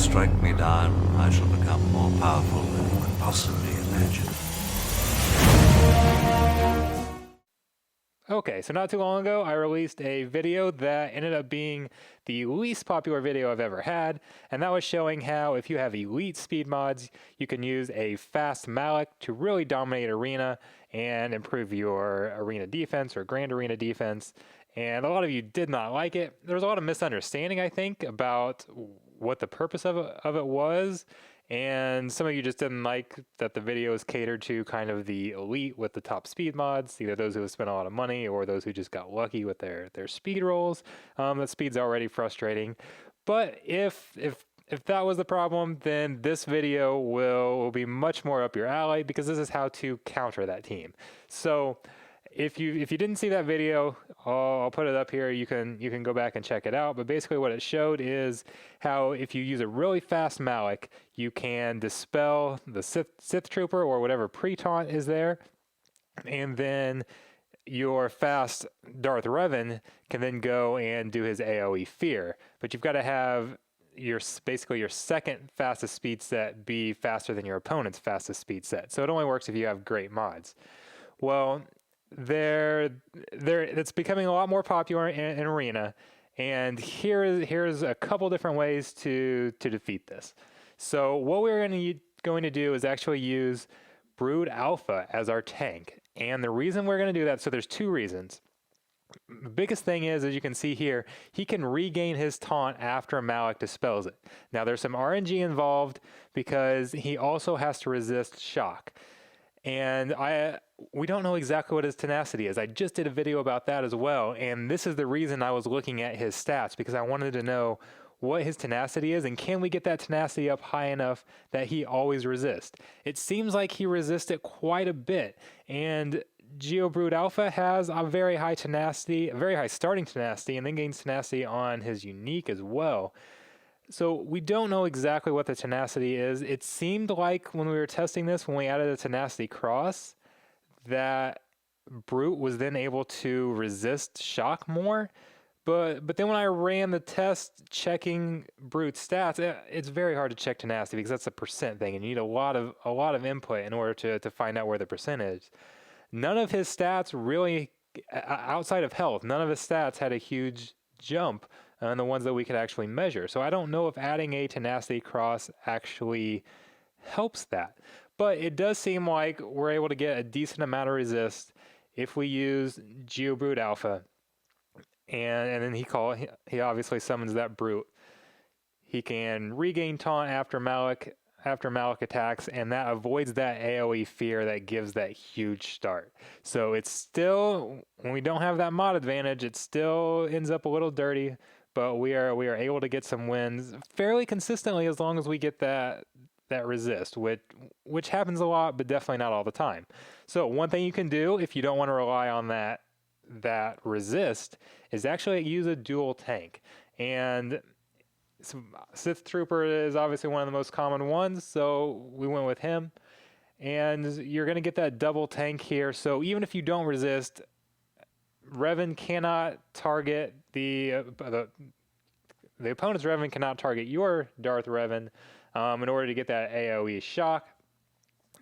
strike me down, I shall become more powerful than you could possibly imagine. Okay, so not too long ago, I released a video that ended up being the least popular video I've ever had, and that was showing how if you have elite speed mods, you can use a fast Malak to really dominate arena and improve your arena defense or grand arena defense. And a lot of you did not like it. There was a lot of misunderstanding, I think, about what the purpose of it was. And some of you just didn't like that the video is catered to kind of the elite with the top speed mods, either those who have spent a lot of money or those who just got lucky with their speed rolls. That speed's already frustrating. But if that was the problem, then this video will be much more up your alley, because this is how to counter that team. So if you didn't see that video, I'll put it up here. You can go back and check it out. But basically what it showed is how if you use a really fast Malak, you can dispel the Sith Trooper or whatever pretaunt is there. And then your fast Darth Revan can then go and do his AoE fear. But you've got to have basically your second fastest speed set be faster than your opponent's fastest speed set. So it only works if you have great mods. Well, it's becoming a lot more popular in arena, and here's a couple different ways to defeat this. So what we're going to do is actually use Brute Alpha as our tank, and the reason we're going to do that, so there's two reasons. The biggest thing is, as you can see here, he can regain his taunt after Malak dispels it. Now there's some RNG involved because he also has to resist shock. And we don't know exactly what his tenacity is. I just did a video about that as well, and this is the reason I was looking at his stats, because I wanted to know what his tenacity is, and can we get that tenacity up high enough that he always resists. It seems like he resists it quite a bit, and Geo Brute Alpha has a very high tenacity, a very high starting tenacity, and then gains tenacity on his unique as well. So we don't know exactly what the tenacity is. It seemed like when we were testing this, when we added a tenacity cross, that Brute was then able to resist shock more. But then when I ran the test checking Brute's stats, it's very hard to check tenacity because that's a percent thing, and you need a lot of input in order to find out where the percent is. None of his stats really, outside of health, none of his stats had a huge jump on the ones that we could actually measure. So I don't know if adding a tenacity cross actually helps that. But it does seem like we're able to get a decent amount of resist if we use Geo Brute Alpha. And then he obviously summons that Brute. He can regain taunt after Malak attacks, and that avoids that AoE fear that gives that huge start. So it's still, when we don't have that mod advantage, it still ends up a little dirty, but we are able to get some wins fairly consistently as long as we get that resist, which happens a lot, but definitely not all the time. So one thing you can do if you don't want to rely on that resist is actually use a dual tank. And Sith Trooper is obviously one of the most common ones, so we went with him. And you're going to get that double tank here. So even if you don't resist, Revan cannot target the opponent's Revan cannot target your Darth Revan in order to get that AoE shock.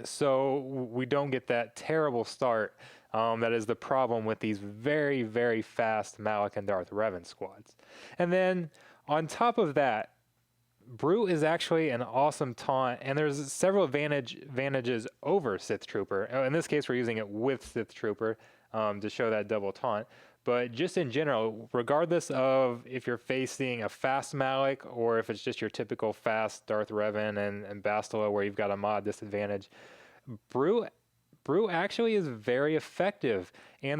So we don't get that terrible start. That is the problem with these very, very fast Malak and Darth Revan squads. And then on top of that, Brute is actually an awesome taunt, and there's several advantages over Sith Trooper. In this case, we're using it with Sith Trooper to show that double taunt. But just in general, regardless of if you're facing a fast Malak or if it's just your typical fast Darth Revan and Bastila where you've got a mod disadvantage, Brute actually is very effective. And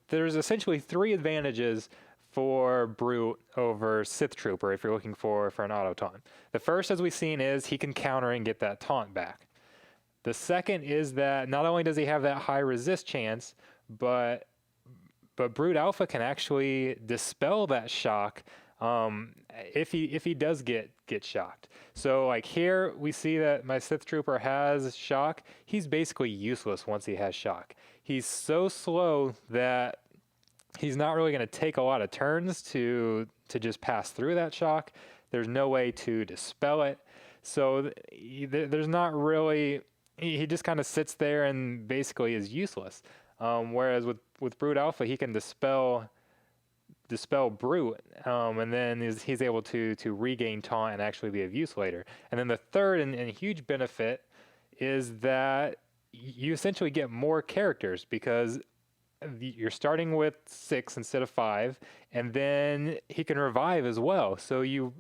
there's essentially three advantages for Brute over Sith Trooper if you're looking for an auto taunt. The first, as we've seen, is he can counter and get that taunt back. The second is that not only does he have that high resist chance, but Brute Alpha can actually dispel that shock if he does get shocked. So like here we see that my Sith Trooper has shock. He's basically useless once he has shock. He's so slow that he's not really going to take a lot of turns to just pass through that shock. There's no way to dispel it. So there's not really, he just kind of sits there and basically is useless. Whereas with Brute Alpha, he can dispel Brute, and then he's able to regain taunt and actually be of use later. And then the third and huge benefit is that you essentially get more characters, because you're starting with 6 instead of 5, and then he can revive as well. So you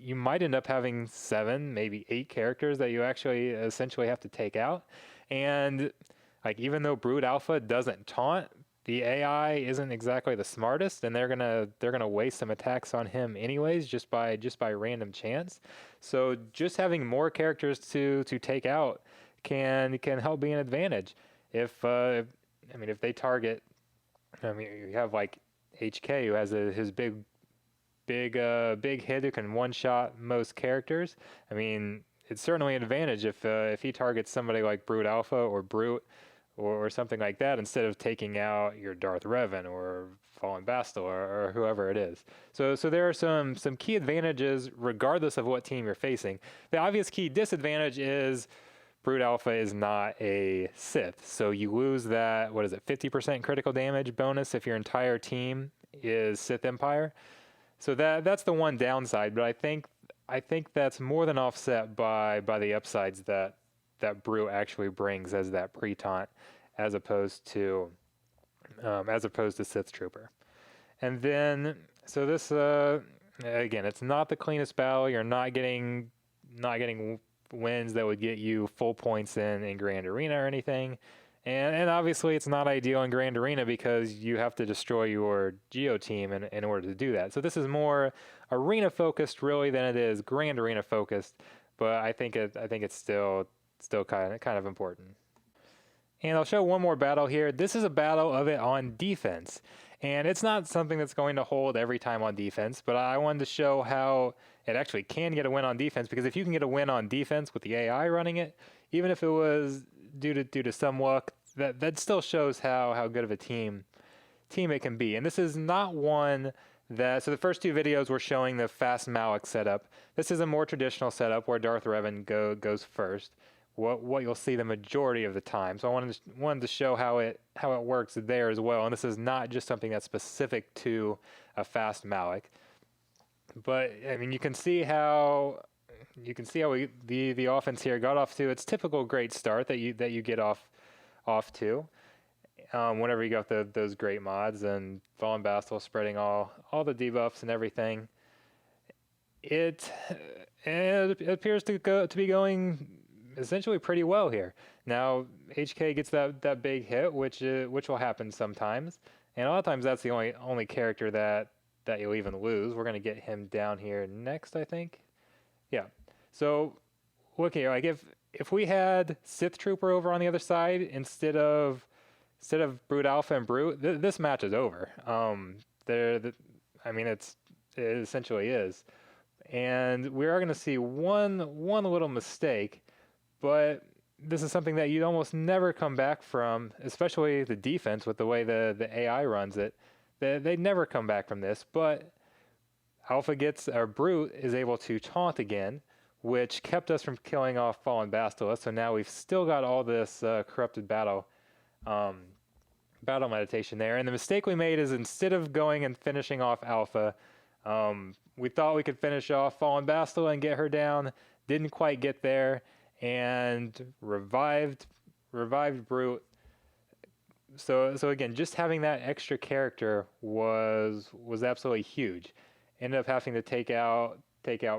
might end up having 7, maybe 8 characters that you actually essentially have to take out. And like, even though Brute Alpha doesn't taunt, the AI isn't exactly the smartest, and they're gonna waste some attacks on him anyways, just by random chance. So just having more characters to take out can help be an advantage. If they target, you have like HK, who has his big hit who can one-shot most characters. I mean, it's certainly an advantage if he targets somebody like Brute Alpha or Brute or something like that, instead of taking out your Darth Revan or Fallen Bastel or whoever it is. So there are some key advantages regardless of what team you're facing. The obvious key disadvantage is Brute Alpha is not a Sith, so you lose that, 50% critical damage bonus if your entire team is Sith Empire. So that's the one downside, but I think that's more than offset by the upsides that Brute actually brings as that pretaunt, as opposed to Sith Trooper. And then, so this again, it's not the cleanest battle. You're not getting wins that would get you full points in Grand Arena or anything. And obviously it's not ideal in Grand Arena, because you have to destroy your Geo team in order to do that. So this is more arena focused really than it is Grand Arena focused, but I think it's still kind of important. And I'll show one more battle here. This is a battle of it on defense, and it's not something that's going to hold every time on defense, but I wanted to show how it actually can get a win on defense, because if you can get a win on defense with the AI running it, even if it was due to some luck, that still shows how good of a team it can be. And this is not one that, so the first 2 videos were showing the fast Malak setup. This is a more traditional setup where Darth Revan goes first, what you'll see the majority of the time. So I wanted to show how it works there as well. And this is not just something that's specific to a fast Malak. But I mean, you can see how the offense here got off to its typical great start that you get off to whenever you got those great mods, and Fallen Bastel spreading all the debuffs and everything. It appears to be going essentially pretty well here. Now HK gets that big hit, which will happen sometimes, and a lot of times that's the only character that you'll even lose. We're gonna get him down here next, I think. Yeah. So look here, like if we had Sith Trooper over on the other side instead of Brute Alpha and Brute, this match is over. It essentially is. And we are going to see one little mistake, but this is something that you'd almost never come back from, especially the defense with the way the AI runs it. They never come back from this, but Brute is able to taunt again, which kept us from killing off Fallen Basilisk. So now we've still got all this corrupted battle meditation there. And the mistake we made is, instead of going and finishing off Alpha, we thought we could finish off Fallen Basilisk and get her down. Didn't quite get there, and revived Brute. So again, just having that extra character was absolutely huge. Ended up having to take out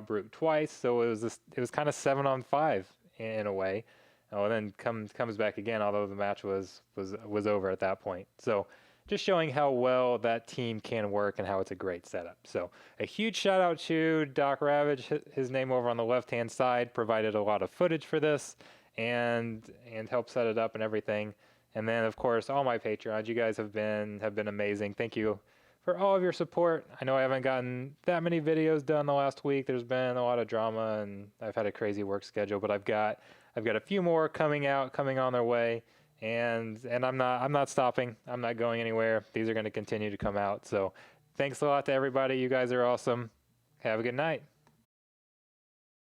Brute twice, so it was kind of 7-on-5 in a way. And then comes back again, although the match was over at that point. So just showing how well that team can work and how it's a great setup. So a huge shout out to Doc Ravage, his name over on the left hand side, provided a lot of footage for this and helped set it up and everything. And then of course all my Patreons, you guys have been amazing. Thank you for all of your support. I know I haven't gotten that many videos done the last week. There's been a lot of drama and I've had a crazy work schedule, but I've got a few more coming on their way, and I'm not stopping. I'm not going anywhere. These are going to continue to come out. So thanks a lot to everybody. You guys are awesome. Have a good night.